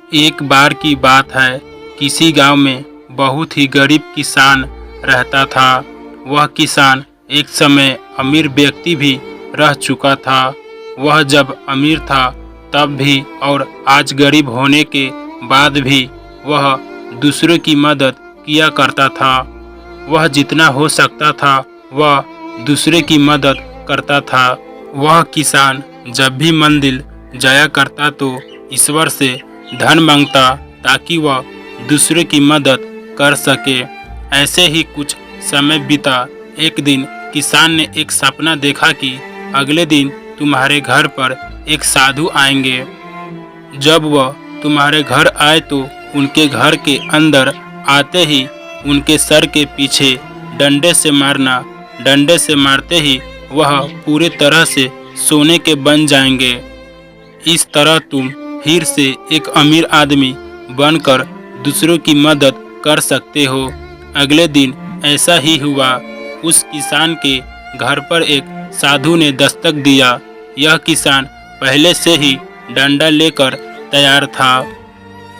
एक बार की बात है, किसी गांव में बहुत ही गरीब किसान रहता था। वह किसान एक समय अमीर व्यक्ति भी रह चुका था। वह जब अमीर था तब भी और आज गरीब होने के बाद भी वह दूसरों की मदद किया करता था। वह जितना हो सकता था वह दूसरे की मदद करता था। वह किसान जब भी मंदिर जाया करता तो ईश्वर से धन मांगता ताकि वह दूसरे की मदद कर सके। ऐसे ही कुछ समय बीता। एक दिन किसान ने एक सपना देखा कि अगले दिन तुम्हारे घर पर एक साधु आएंगे। जब वह तुम्हारे घर आए तो उनके घर के अंदर आते ही उनके सर के पीछे डंडे से मारना। डंडे से मारते ही वह पूरे तरह से सोने के बन जाएंगे। इस तरह तुम फिर से एक अमीर आदमी बनकर दूसरों की मदद कर सकते हो। अगले दिन ऐसा ही हुआ। उस किसान के घर पर एक साधु ने दस्तक दिया। यह किसान पहले से ही डंडा लेकर तैयार था।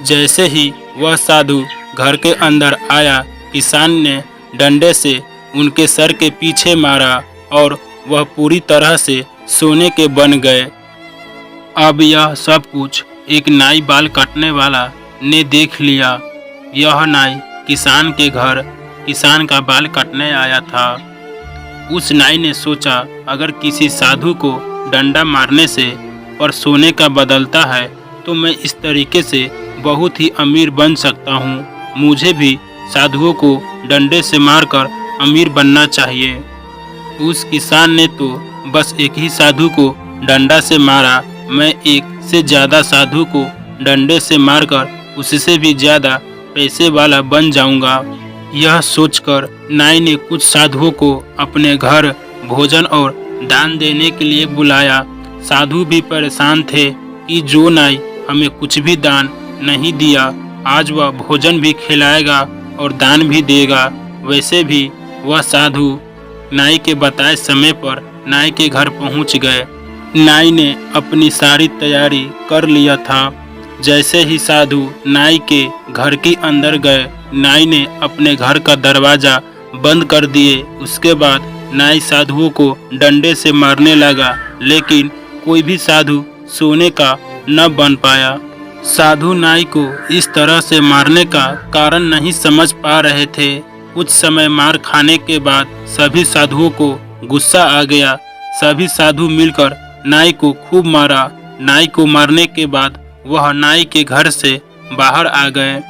जैसे ही वह साधु घर के अंदर आया, किसान ने डंडे से उनके सर के पीछे मारा और वह पूरी तरह से सोने के बन गए। अब यह सब कुछ एक नाई बाल काटने वाला ने देख लिया। यह नाई किसान के घर किसान का बाल काटने आया था। उस नाई ने सोचा, अगर किसी साधु को डंडा मारने से और सोने का बदलता है तो मैं इस तरीके से बहुत ही अमीर बन सकता हूँ। मुझे भी साधुओं को डंडे से मारकर अमीर बनना चाहिए। उस किसान ने तो बस एक ही साधु को डंडा से मारा। मैं एक से ज़्यादा साधु को डंडे से मारकर उससे भी ज़्यादा पैसे वाला बन जाऊंगा। यह सोचकर नाई ने कुछ साधुओं को अपने घर भोजन और दान देने के लिए बुलाया। साधु भी परेशान थे कि जो नाई हमें कुछ भी दान नहीं दिया, आज वह भोजन भी खिलाएगा और दान भी देगा। वैसे भी वह साधु नाई के बताए समय पर नाई के घर पहुंच गए। नाई ने अपनी सारी तैयारी कर लिया था। जैसे ही साधु नाई के घर के अंदर गए, नाई ने अपने घर का दरवाज़ा बंद कर दिए। उसके बाद नाई साधुओं को डंडे से मारने लगा, लेकिन कोई भी साधु सोने का न बन पाया। साधु नाई को इस तरह से मारने का कारण नहीं समझ पा रहे थे। कुछ समय मार खाने के बाद सभी साधुओं को गुस्सा आ गया। सभी साधु मिलकर नाई को खूब मारा। नाई को मारने के बाद वह नाई के घर से बाहर आ गए।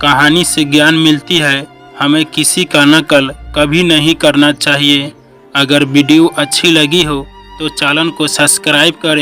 कहानी से ज्ञान मिलती है, हमें किसी का नकल कभी नहीं करना चाहिए। अगर वीडियो अच्छी लगी हो तो चैनल को सब्सक्राइब करें।